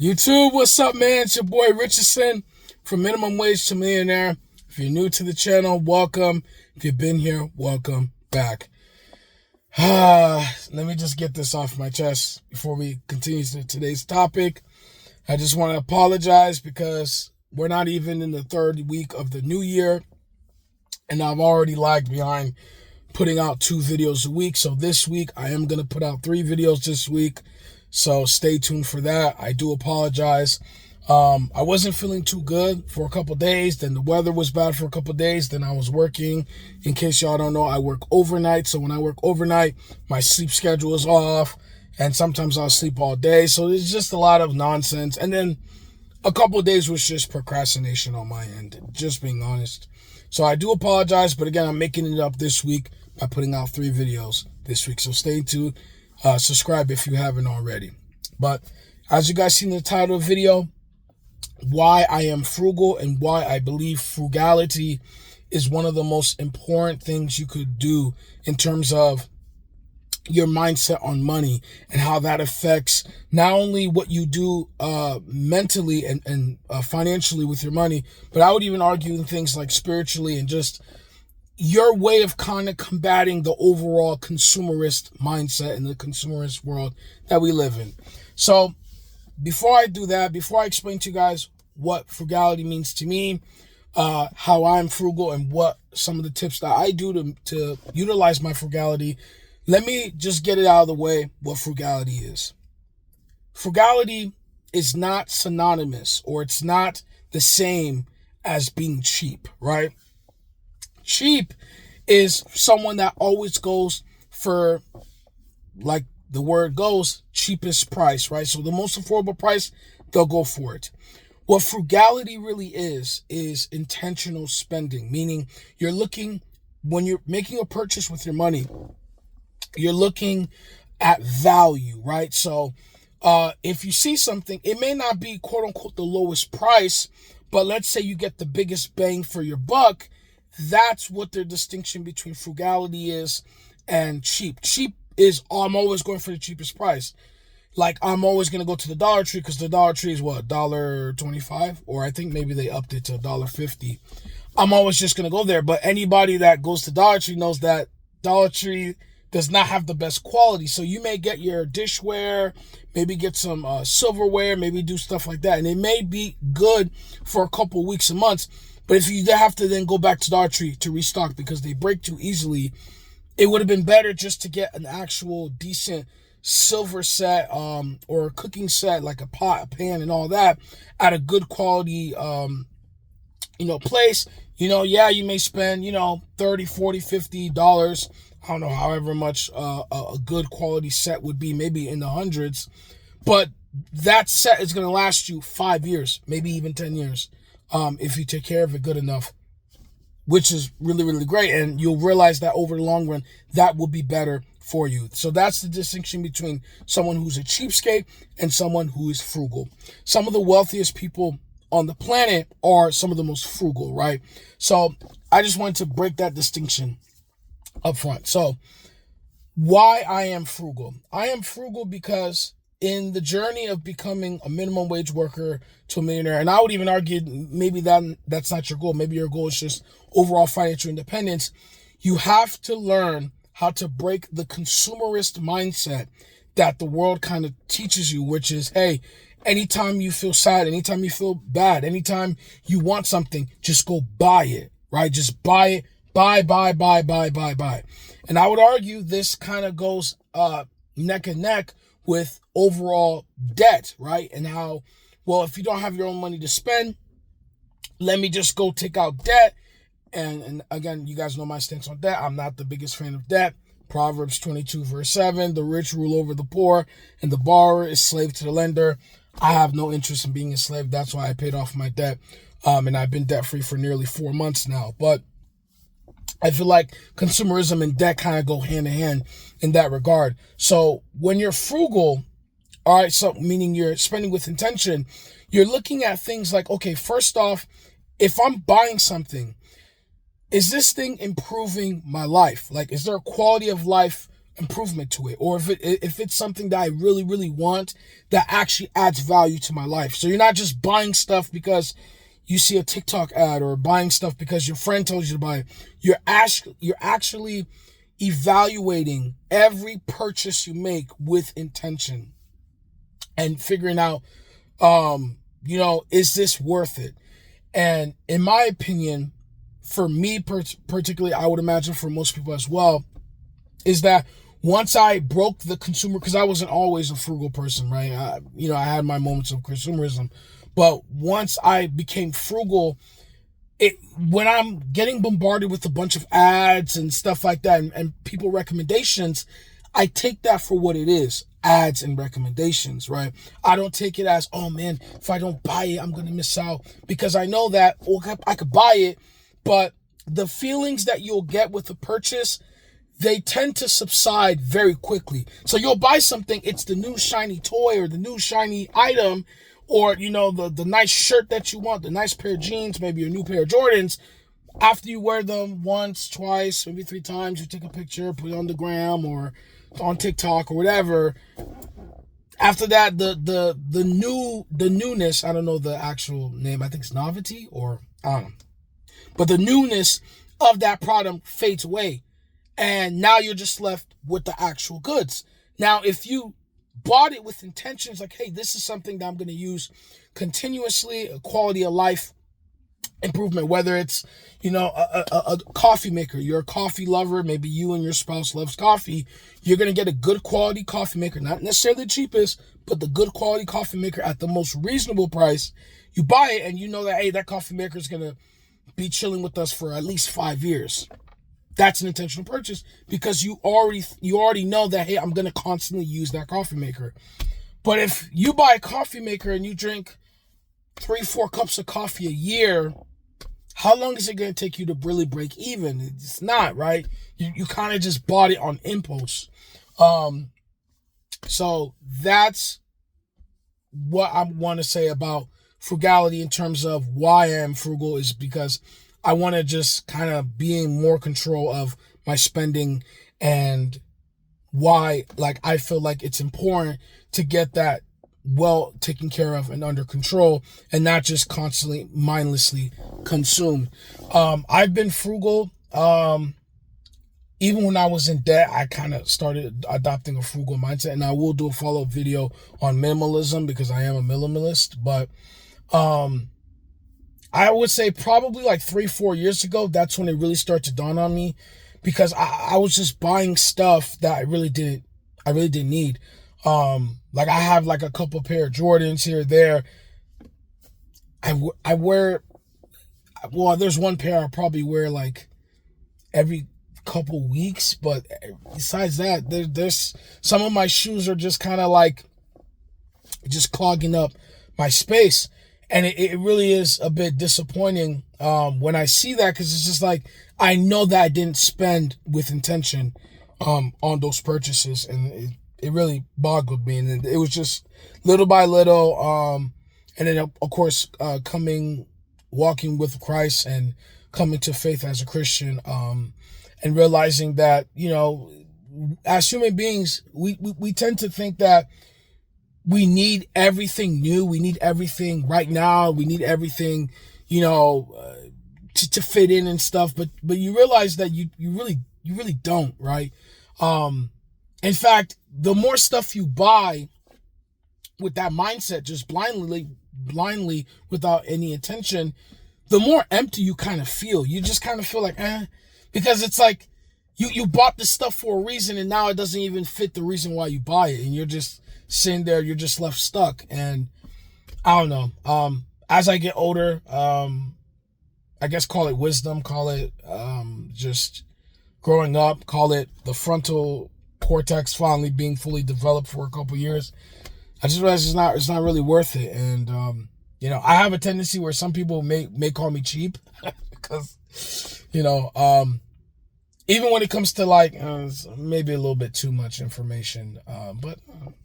YouTube, what's up, man? It's your boy Richardson from Minimum Wage to Millionaire. If you're new to the channel, welcome. If you've been here, welcome back. Let me just get this off my chest before we continue to today's topic. I just want to apologize because we're not even in the third week of the new year, and I've already lagged behind putting out 2 videos a week. So this week, I am going to put out 3 videos this week. So stay tuned for that. I do apologize. I wasn't feeling too good for a couple days. Then the weather was bad for a couple days. Then I was working. In case y'all don't know, I work overnight. So when I work overnight, my sleep schedule is off. And sometimes I'll sleep all day. So it's just a lot of nonsense. And then a couple of days was just procrastination on my end, just being honest. So I do apologize. But again, I'm making it up this week by putting out 3 videos this week. So stay tuned. Subscribe if you haven't already. But as you guys see in the title of the video, why I am frugal and why I believe frugality is one of the most important things you could do in terms of your mindset on money and how that affects not only what you do mentally and financially with your money, but I would even argue in things like spiritually and just your way of kind of combating the overall consumerist mindset in the consumerist world that we live in. So before I do that, before I explain to you guys what frugality means to me, how I'm frugal and what some of the tips that I do to utilize my frugality, let me just get it out of the way what frugality is. Frugality is not synonymous, or it's not the same as being cheap, right? Cheap is someone that always goes for, like the word goes, cheapest price, right? So the most affordable price, they'll go for it. What frugality really is intentional spending, meaning you're looking, when you're making a purchase with your money, you're looking at value, right? So if you see something, it may not be quote unquote the lowest price, but let's say you get the biggest bang for your buck. That's what the distinction between frugality is and cheap. Cheap is, I'm always going for the cheapest price. Like, I'm always going to go to the Dollar Tree because the Dollar Tree is what, $1.25? Or I think maybe they upped it to $1.50. I'm always just going to go there. But anybody that goes to Dollar Tree knows that Dollar Tree does not have the best quality. So you may get your dishware, maybe get some silverware, maybe do stuff like that. And it may be good for a couple weeks and months. But if you have to then go back to Dollar Tree to restock because they break too easily, it would have been better just to get an actual decent silver set or a cooking set, like a pot, a pan, and all that at a good quality place. Yeah, you may spend, $30, $40, $50. I don't know, however much a good quality set would be, maybe in the hundreds. But that set is going to last you 5 years, maybe even 10 years. If you take care of it good enough, which is really, really great. And you'll realize that over the long run, that will be better for you. So that's the distinction between someone who's a cheapskate and someone who is frugal. Some of the wealthiest people on the planet are some of the most frugal, right? So I just wanted to break that distinction up front. So why I am frugal? I am frugal because in the journey of becoming a minimum wage worker to a millionaire, and I would even argue maybe that's not your goal. Maybe your goal is just overall financial independence. You have to learn how to break the consumerist mindset that the world kind of teaches you, which is, hey, anytime you feel sad, anytime you feel bad, anytime you want something, just go buy it, right? Just buy it, buy. And I would argue this kind of goes neck and neck with overall debt, right? And how, well, if you don't have your own money to spend, let me just go take out debt. And again, you guys know my stance on debt. I'm not the biggest fan of debt. Proverbs 22 verse 7, the rich rule over the poor and the borrower is slave to the lender. I have no interest in being a slave. That's why I paid off my debt. And I've been debt free for nearly 4 months now. But I feel like consumerism and debt kind of go hand in hand in that regard. So when you're frugal, all right, so meaning you're spending with intention, you're looking at things like, okay, first off, if I'm buying something, is this thing improving my life? Like, is there a quality of life improvement to it, or if it's something that I really, really want that actually adds value to my life. So you're not just buying stuff because you see a TikTok ad, or buying stuff because your friend told you to buy it. You're actually evaluating every purchase you make with intention and figuring out, is this worth it? And in my opinion, for me particularly, I would imagine for most people as well, is that once I broke the consumer, because I wasn't always a frugal person, right? I had my moments of consumerism, but once I became frugal, when I'm getting bombarded with a bunch of ads and stuff like that, and people recommendations, I take that for what it is, ads and recommendations, right? I don't take it as, oh man, if I don't buy it, I'm going to miss out, because I know that I could buy it, but the feelings that you'll get with the purchase, they tend to subside very quickly. So you'll buy something, it's the new shiny toy or the new shiny item, or, the nice shirt that you want, the nice pair of jeans, maybe a new pair of Jordans. After you wear them once, twice, maybe 3 times, you take a picture, put it on the gram or on TikTok or whatever. After that, the newness, I don't know the actual name, I think it's novelty, or I don't know. But the newness of that product fades away. And now you're just left with the actual goods. Now, if you bought it with intentions like, hey, this is something that I'm going to use continuously, a quality of life improvement, whether it's, a coffee maker, you're a coffee lover, maybe you and your spouse loves coffee, you're going to get a good quality coffee maker, not necessarily the cheapest, but the good quality coffee maker at the most reasonable price. You buy it and you know that, hey, that coffee maker is going to be chilling with us for at least 5 years. That's an intentional purchase, because you already know that, hey, I'm going to constantly use that coffee maker. But if you buy a coffee maker and you drink 3-4 cups of coffee a year, how long is it going to take you to really break even? It's not, right? You kind of just bought it on impulse. So that's what I want to say about frugality in terms of why I am frugal, is because I want to just kind of be in more control of my spending, and why, I feel like it's important to get that well taken care of and under control, and not just constantly mindlessly consumed. I've been frugal. Even when I was in debt, I kind of started adopting a frugal mindset, and I will do a follow-up video on minimalism because I am a minimalist. But I would say probably 3-4 years ago, that's when it really started to dawn on me, because I was just buying stuff that I really didn't need. I have a couple pair of Jordans here or there. I wear, well, there's one pair I probably wear every couple weeks, but besides that, there's some of my shoes are just kind of just clogging up my space. And it really is a bit disappointing when I see that, because it's just I know that I didn't spend with intention on those purchases, and it really boggled me. And it was just little by little, and then of course walking with Christ and coming to faith as a Christian, and realizing that, as human beings, we tend to think that we need everything new. We need everything right now. We need everything, to fit in and stuff. But you realize that you really don't, right? In fact, the more stuff you buy with that mindset, just blindly without any intention, the more empty you kind of feel. You just kind of feel because it's you bought this stuff for a reason, and now it doesn't even fit the reason why you buy it, and you're just sitting there, you're just left stuck. And I don't know, as I get older, I guess call it wisdom, call it just growing up, call it the frontal cortex finally being fully developed for a couple years, I just realized it's not really worth it. And I have a tendency where some people may call me cheap because even when it comes to maybe a little bit too much information, but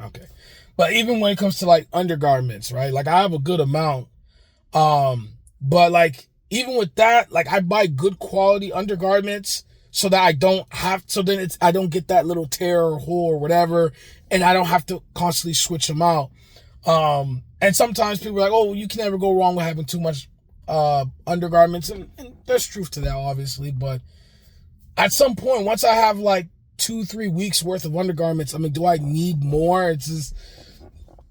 okay. But even when it comes to undergarments, right? I have a good amount, but even with that, I buy good quality undergarments. so that I don't have, so then I don't get that little tear or hole or whatever, and I don't have to constantly switch them out. And sometimes people are like, oh, you can never go wrong with having too much undergarments, and there's truth to that, obviously, but at some point, once I have like 2-3 weeks worth of undergarments, I mean, do I need more? It's just,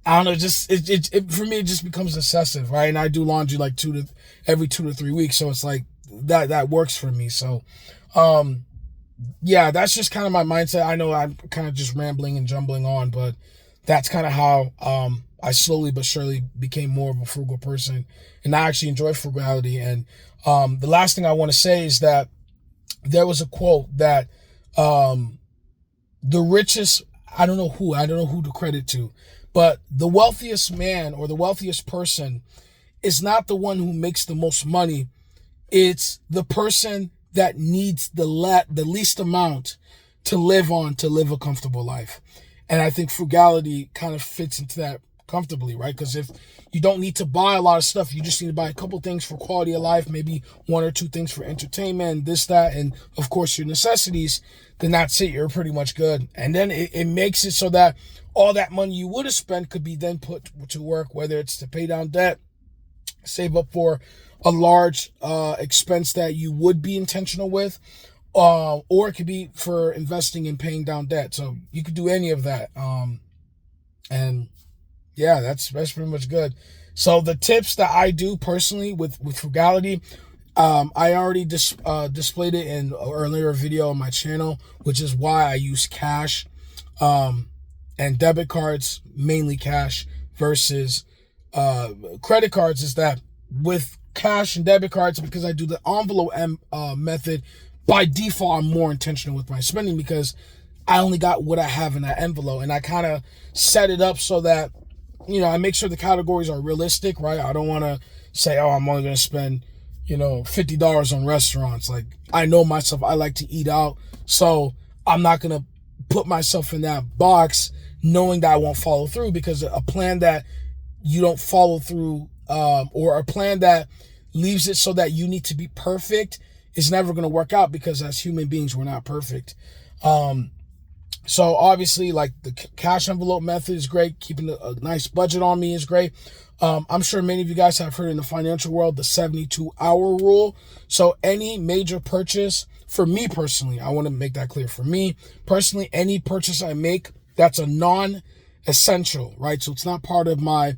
I don't know, just it for me, it just becomes excessive, right? And I do laundry like every 2 to 3 weeks, so it's like that works for me. So yeah, that's just kind of my mindset. I know I'm kind of just rambling and jumbling on, but that's kind of how I slowly but surely became more of a frugal person, and I actually enjoy frugality. And the last thing I want to say is that there was a quote that the richest, I don't know who to credit to, but the wealthiest man or the wealthiest person is not the one who makes the most money. It's the person that needs the least amount to live a comfortable life. And I think frugality kind of fits into that comfortably, right? Because if you don't need to buy a lot of stuff, you just need to buy a couple things for quality of life, maybe 1 or 2 things for entertainment, this, that, and of course your necessities, then that's it. You're pretty much good. And then it makes it so that all that money you would have spent could be then put to work, whether it's to pay down debt, save up for a large expense that you would be intentional with, or it could be for investing and paying down debt. So you could do any of that. And yeah, that's pretty much good. So the tips that I do personally with frugality, I already displayed it in an earlier video on my channel, which is why I use cash and debit cards, mainly cash, versus credit cards. Is that with cash and debit cards, because I do the envelope method, by default I'm more intentional with my spending because I only got what I have in that envelope, and I kind of set it up so that, you know, I make sure the categories are realistic, right? I don't want to say, oh, I'm only going to spend, you know, $50 on restaurants. Like, I know myself, I like to eat out, so I'm not going to put myself in that box knowing that I won't follow through, because a plan that you don't follow through, or a plan that leaves it so that you need to be perfect, is never going to work out, because as human beings, we're not perfect. So obviously, like, the cash envelope method is great. Keeping a nice budget on me is great. I'm sure many of you guys have heard in the financial world, the 72-hour rule. So any major purchase, for me personally, I want to make that clear. For me personally, any purchase I make that's a non-essential, right? So it's not part of my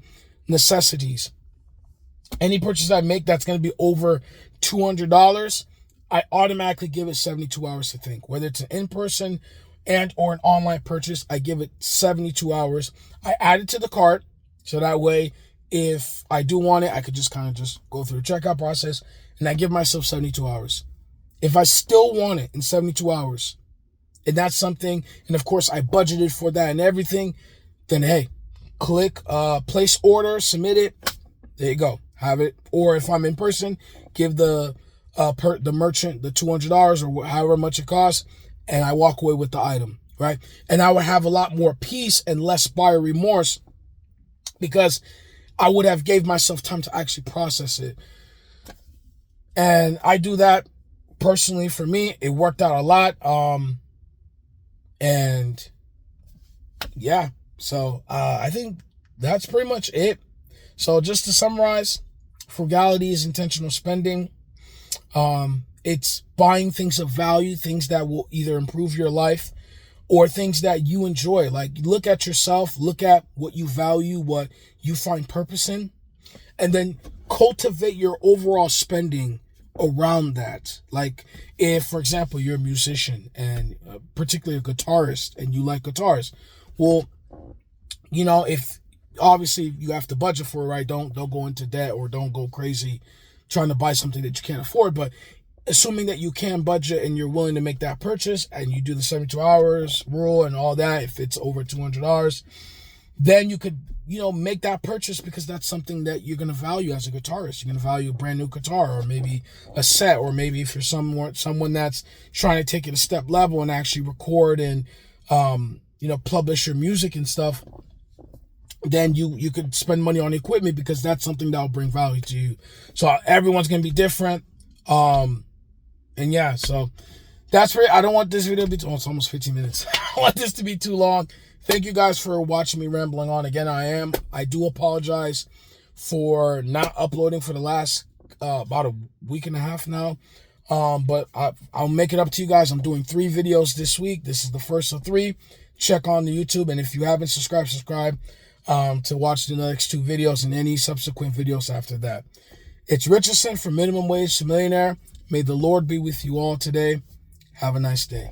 necessities. Any purchase I make that's going to be over $200, I automatically give it 72 hours to think. Whether it's an in-person and or an online purchase, I give it 72 hours. I add it to the cart, so that way, if I do want it, I could just kind of just go through the checkout process, and I give myself 72 hours. If I still want it in 72 hours, and that's something, and of course I budgeted for that and everything, then hey, click place order, submit it, there you go, have it. Or if I'm in person, give the merchant the $200 or however much it costs, and I walk away with the item, right? And I would have a lot more peace and less buyer remorse, because I would have gave myself time to actually process it. And I do that personally. For me, it worked out a lot. And yeah, so I think that's pretty much it. So just to summarize, frugality is intentional spending. It's buying things of value, things that will either improve your life or things that you enjoy. Like, look at yourself, look at what you value, what you find purpose in, and then cultivate your overall spending around that. Like, if, for example, you're a musician and particularly a guitarist and you like guitars, well, you know, if obviously you have to budget for it, right? Don't go into debt or don't go crazy trying to buy something that you can't afford. But assuming that you can budget and you're willing to make that purchase and you do the 72 hours rule and all that, if it's over $200, then you could, you know, make that purchase, because that's something that you're going to value as a guitarist. You're going to value a brand new guitar, or maybe a set, or maybe if you're someone that's trying to take it a step level and actually record and, you know, publish your music and stuff, then you could spend money on equipment, because that's something that will bring value to you. So everyone's going to be different. And yeah, so I don't want this video to be too, it's almost 15 minutes. I don't want this to be too long. Thank you guys for watching me rambling on. Again, I do apologize for not uploading for the last about a week and a half now. But I'll make it up to you guys. I'm doing 3 videos this week. This is the first of 3. Check on the YouTube. And if you haven't subscribed to watch the next 2 videos and any subsequent videos after that. It's Richardson from Minimum Wage to Millionaire. May the Lord be with you all today. Have a nice day.